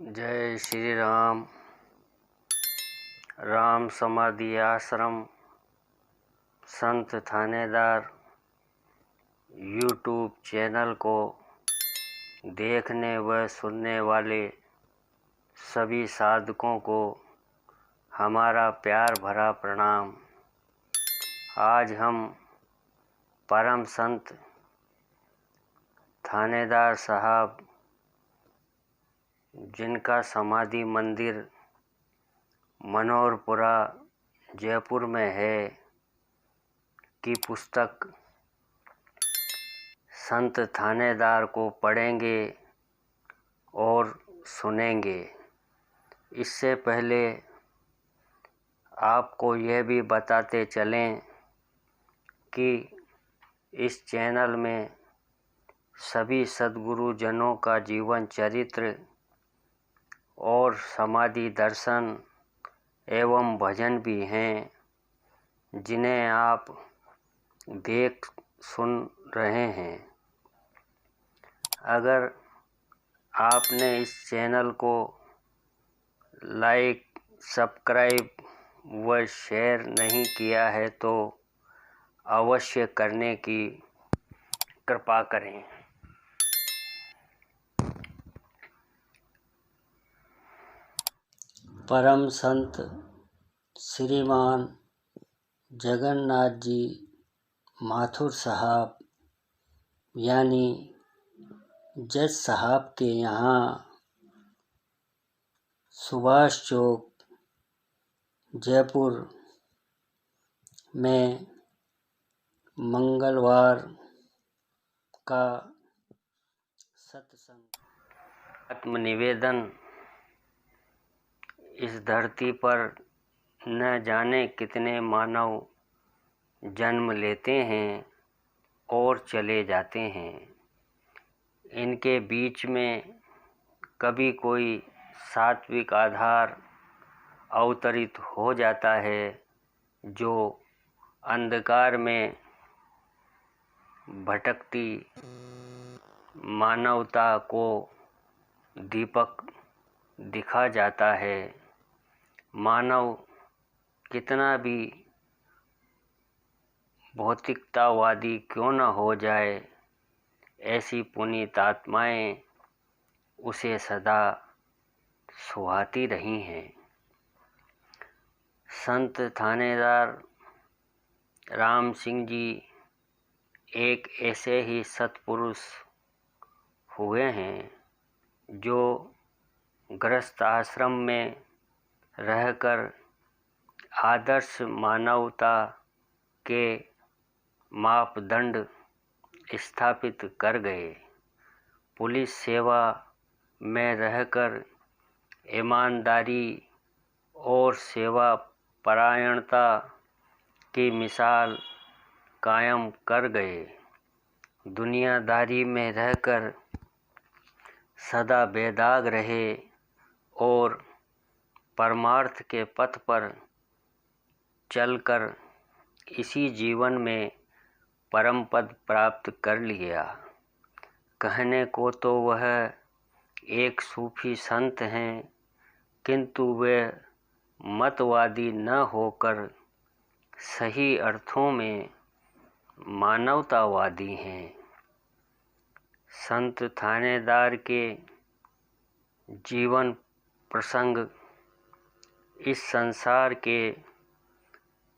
जय श्री राम। राम समाधि आश्रम संत थानेदार यूट्यूब चैनल को देखने व सुनने वाले सभी साधकों को हमारा प्यार भरा प्रणाम। आज हम परम संत थानेदार साहब, जिनका समाधि मंदिर मनोहरपुरा जयपुर में है, की पुस्तक संत थानेदार को पढ़ेंगे और सुनेंगे। इससे पहले आपको यह भी बताते चलें कि इस चैनल में सभी सद्गुरु जनों का जीवन चरित्र और समाधि दर्शन एवं भजन भी हैं, जिन्हें आप देख सुन रहे हैं। अगर आपने इस चैनल को लाइक, सब्सक्राइब व शेयर नहीं किया है तो अवश्य करने की कृपा करें। परम संत श्रीमान जगन्नाथ जी माथुर साहब यानी जज साहब के यहाँ सुभाष चौक जयपुर में मंगलवार का सत्संग आत्मनिवेदन इस धरती पर न जाने कितने मानव जन्म लेते हैं और चले जाते हैं। इनके बीच में कभी कोई सात्विक आधार अवतरित हो जाता है, जो अंधकार में भटकती मानवता को दीपक दिखा जाता है। मानव कितना भी भौतिकतावादी क्यों न हो जाए, ऐसी पुनीत आत्माएं उसे सदा सुहाती रही हैं। संत थानेदार राम सिंह जी एक ऐसे ही सत्पुरुष हुए हैं, जो गृहस्थ आश्रम में रहकर आदर्श मानवता के मापदंड स्थापित कर गए। पुलिस सेवा में रहकर ईमानदारी और सेवा परायणता की मिसाल कायम कर गए। दुनियादारी में रहकर सदा बेदाग रहे और परमार्थ के पथ पर चलकर इसी जीवन में परम पद प्राप्त कर लिया। कहने को तो वह एक सूफी संत हैं, किंतु वे मतवादी न होकर सही अर्थों में मानवतावादी हैं। संत थानेदार के जीवन प्रसंग इस संसार के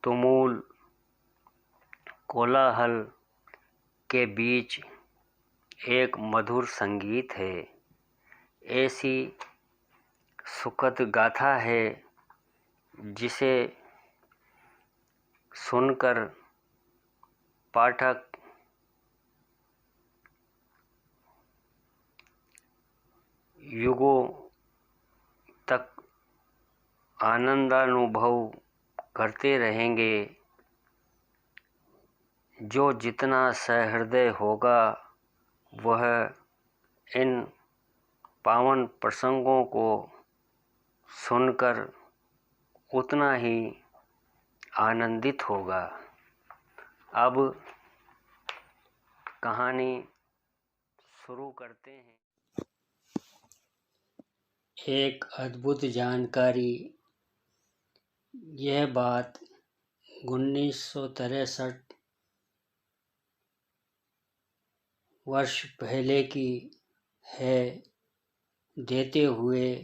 तुमुल कोलाहल के बीच एक मधुर संगीत है। ऐसी सुखद गाथा है जिसे सुनकर पाठक युगों तक आनंदानुभव करते रहेंगे। जो जितना सहृदय होगा, वह इन पावन प्रसंगों को सुनकर उतना ही आनंदित होगा। अब कहानी शुरू करते हैं। एक अद्भुत जानकारी। यह बात 1963 वर्ष पहले की है। देते हुए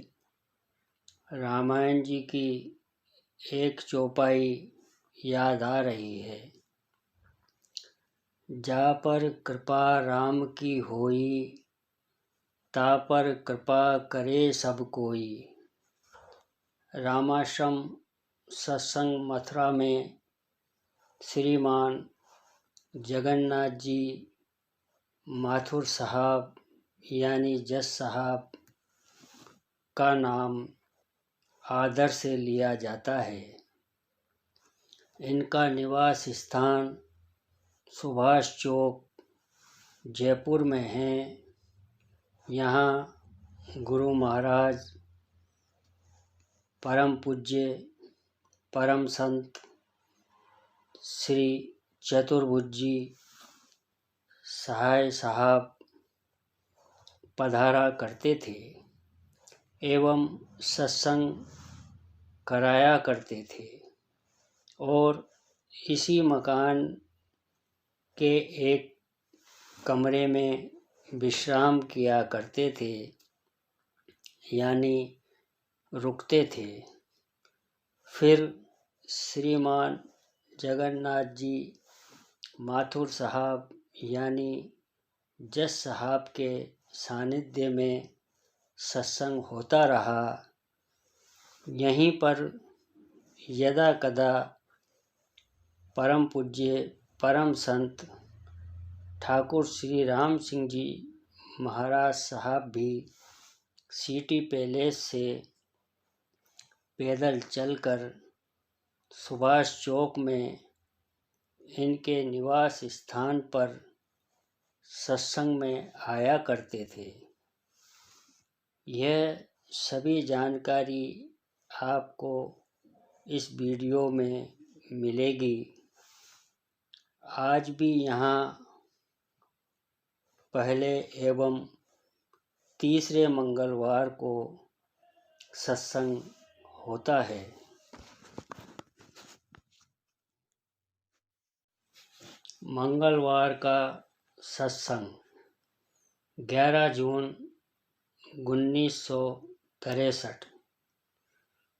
रामायण जी की एक चौपाई याद आ रही है। जा पर कृपा राम की होई, ता पर कृपा करे सब कोई। रामाश्रम सत्संग मथुरा में श्रीमान जगन्नाथ जी माथुर साहब यानी जज साहब का नाम आदर से लिया जाता है। इनका निवास स्थान सुभाष चौक जयपुर में है। यहाँ गुरु महाराज परम पूज्य परम संत श्री चतुर्भुज सहाय साहब पधारा करते थे एवं सत्संग कराया करते थे और इसी मकान के एक कमरे में विश्राम किया करते थे यानी रुकते थे। फिर श्रीमान जगन्नाथ जी माथुर साहब यानी जज साहब के सानिध्य में सत्संग होता रहा। यहीं पर यदा कदा परम पूज्य परम संत ठाकुर श्री राम सिंह जी महाराज साहब भी सिटी पैलेस से पैदल चलकर सुभाष चौक में इनके निवास स्थान पर सत्संग में आया करते थे। यह सभी जानकारी आपको इस वीडियो में मिलेगी। आज भी यहाँ पहले एवं तीसरे मंगलवार को सत्संग होता है। मंगलवार का सत्संग 11 जून 1963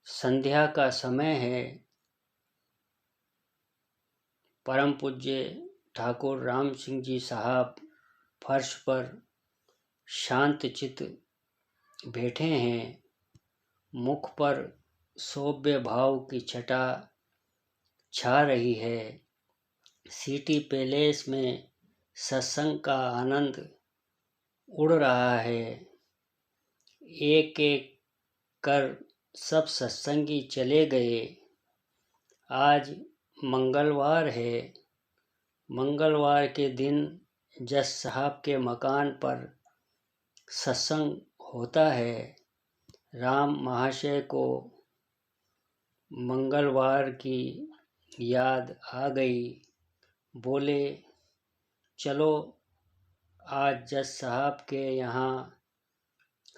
संध्या का समय है। परम पूज्य ठाकुर राम सिंह जी साहब फर्श पर शांत चित बैठे हैं। मुख पर सौम्य भाव की छटा छा रही है। सिटी पैलेस में सत्संग का आनंद उड़ रहा है। एक एक कर सब सत्संगी चले गए। आज मंगलवार है। मंगलवार के दिन जज साहब के मकान पर सत्संग होता है। राम महाशय को मंगलवार की याद आ गई। बोले चलो आज जज साहब के यहाँ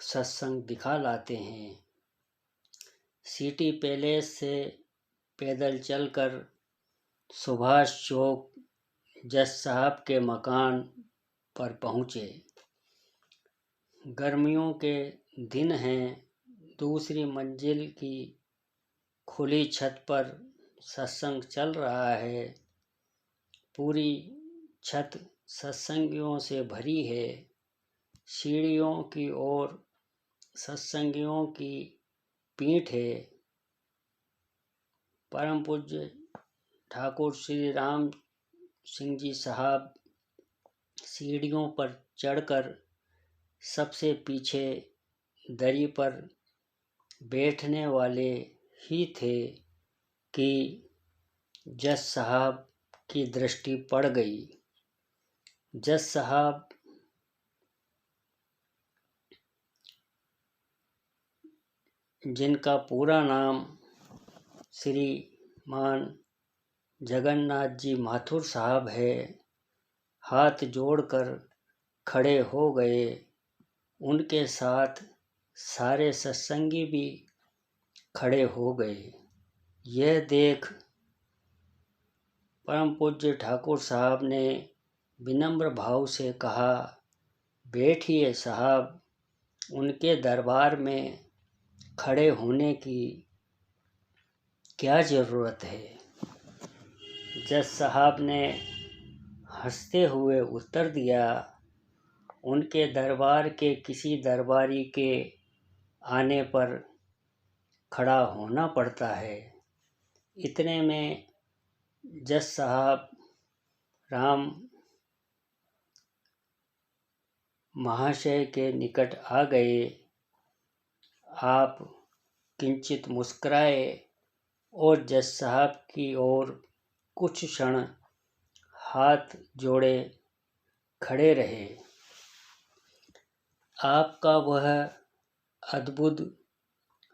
सत्संग दिखा लाते हैं। सिटी पैलेस से पैदल चलकर सुभाष चौक जज साहब के मकान पर पहुँचे। गर्मियों के दिन हैं। दूसरी मंजिल की खुली छत पर सत्संग चल रहा है। पूरी छत सत्संगियों से भरी है। सीढ़ियों की ओर सत्संगियों की पीठ है। परम पूज्य ठाकुर श्री राम सिंह जी साहब सीढ़ियों पर चढ़कर सबसे पीछे दरी पर बैठने वाले ही थे कि जज साहब की दृष्टि पड़ गई। जज साहब जिनका पूरा नाम श्रीमान जगन्नाथ जी माथुर साहब है, हाथ जोड़कर खड़े हो गए। उनके साथ सारे सत्संगी भी खड़े हो गए। यह देख परम पूज्य ठाकुर साहब ने विनम्र भाव से कहा, बैठिए साहब, उनके दरबार में खड़े होने की क्या ज़रूरत है। जज साहब ने हंसते हुए उत्तर दिया, उनके दरबार के किसी दरबारी के आने पर खड़ा होना पड़ता है। इतने में जज साहब राम महाशय के निकट आ गए। आप किंचित मुस्कुराए और जज साहब की ओर कुछ क्षण हाथ जोड़े खड़े रहे। आपका वह अद्भुत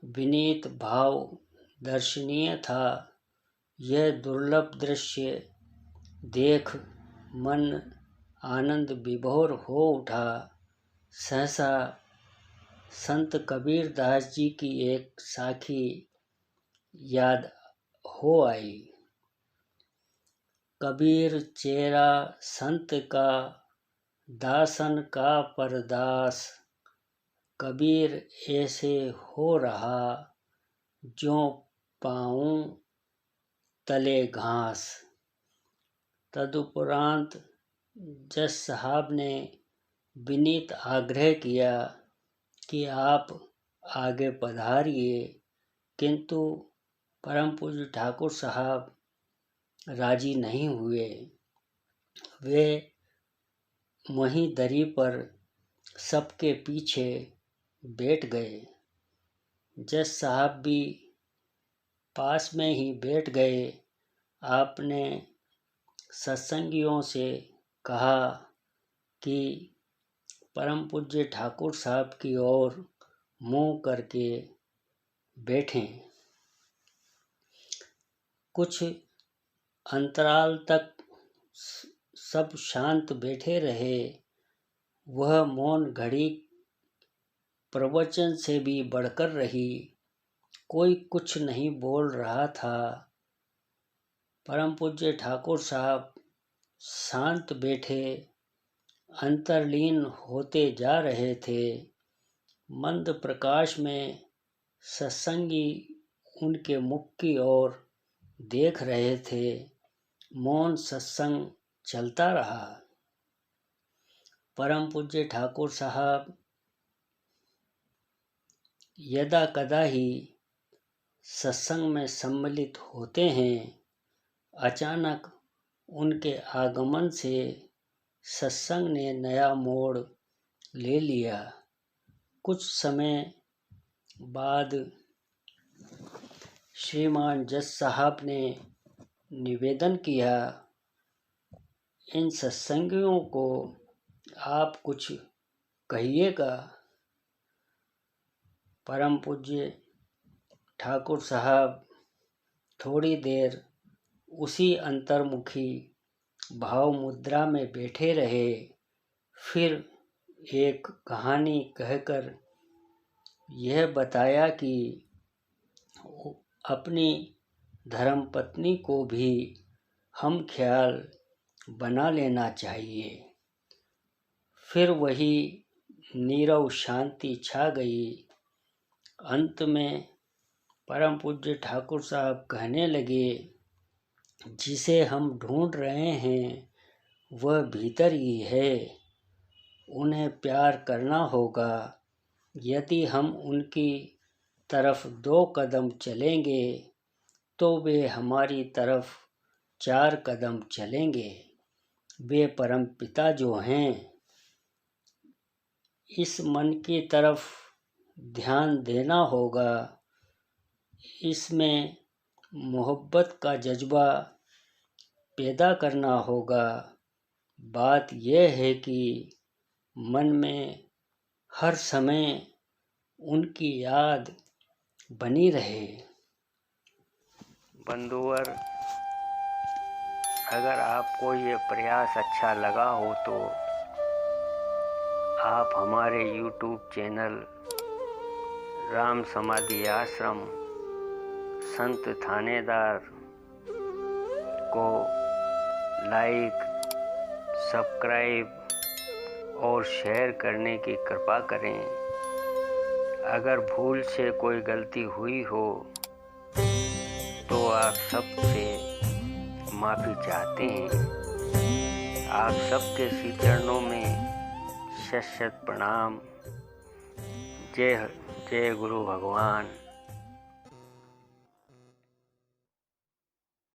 विनीत भाव दर्शनीय था। यह दुर्लभ दृश्य देख मन आनंद विभोर हो उठा। सहसा संत कबीर दास जी की एक साखी याद हो आई। कबीर चेरा संत का, दासन का परदास, कबीर ऐसे हो रहा, ज्यों पाँव तले घास। तदुपरांत जज साहब ने विनीत आग्रह किया कि आप आगे पधारिए, किंतु परम पूज्य ठाकुर साहब राजी नहीं हुए। वे वहीं दरी पर सबके पीछे बैठ गए। जज साहब भी पास में ही बैठ गए। आपने सत्संगियों से कहा कि परम पूज्य ठाकुर साहब की ओर मुंह करके बैठें। कुछ अंतराल तक सब शांत बैठे रहे। वह मौन घड़ी प्रवचन से भी बढ़कर रही। कोई कुछ नहीं बोल रहा था। परम पूज्य ठाकुर साहब शांत बैठे अंतर्लीन होते जा रहे थे। मंद प्रकाश में सत्संगी उनके मुख की ओर देख रहे थे। मौन सत्संग चलता रहा। परम पूज्य ठाकुर साहब यदा कदा ही सत्संग में सम्मिलित होते हैं। अचानक उनके आगमन से सत्संग ने नया मोड़ ले लिया। कुछ समय बाद श्रीमान जज साहब ने निवेदन किया, इन सत्संगियों को आप कुछ कहिएगा। परम पूज्य ठाकुर साहब थोड़ी देर उसी अंतर्मुखी भाव मुद्रा में बैठे रहे। फिर एक कहानी कहकर यह बताया कि अपनी धर्मपत्नी को भी हम ख्याल बना लेना चाहिए। फिर वही नीरव शांति छा गई। अंत में परम पूज्य ठाकुर साहब कहने लगे, जिसे हम ढूंढ रहे हैं वह भीतर ही है। उन्हें प्यार करना होगा। यदि हम उनकी तरफ 2 कदम चलेंगे तो वे हमारी तरफ 4 कदम चलेंगे। वे परम पिता जो हैं, इस मन की तरफ ध्यान देना होगा। इसमें मोहब्बत का जज्बा पैदा करना होगा। बात यह है कि मन में हर समय उनकी याद बनी रहे। बंधुवर, अगर आपको ये प्रयास अच्छा लगा हो तो आप हमारे YouTube चैनल राम समाधि आश्रम संत थानेदार को लाइक, सब्सक्राइब और शेयर करने की कृपा करें। अगर भूल से कोई गलती हुई हो तो आप सबसे माफ़ी चाहते हैं। आप सबके श्री चरणों में शत शत प्रणाम। जय जय गुरु भगवान।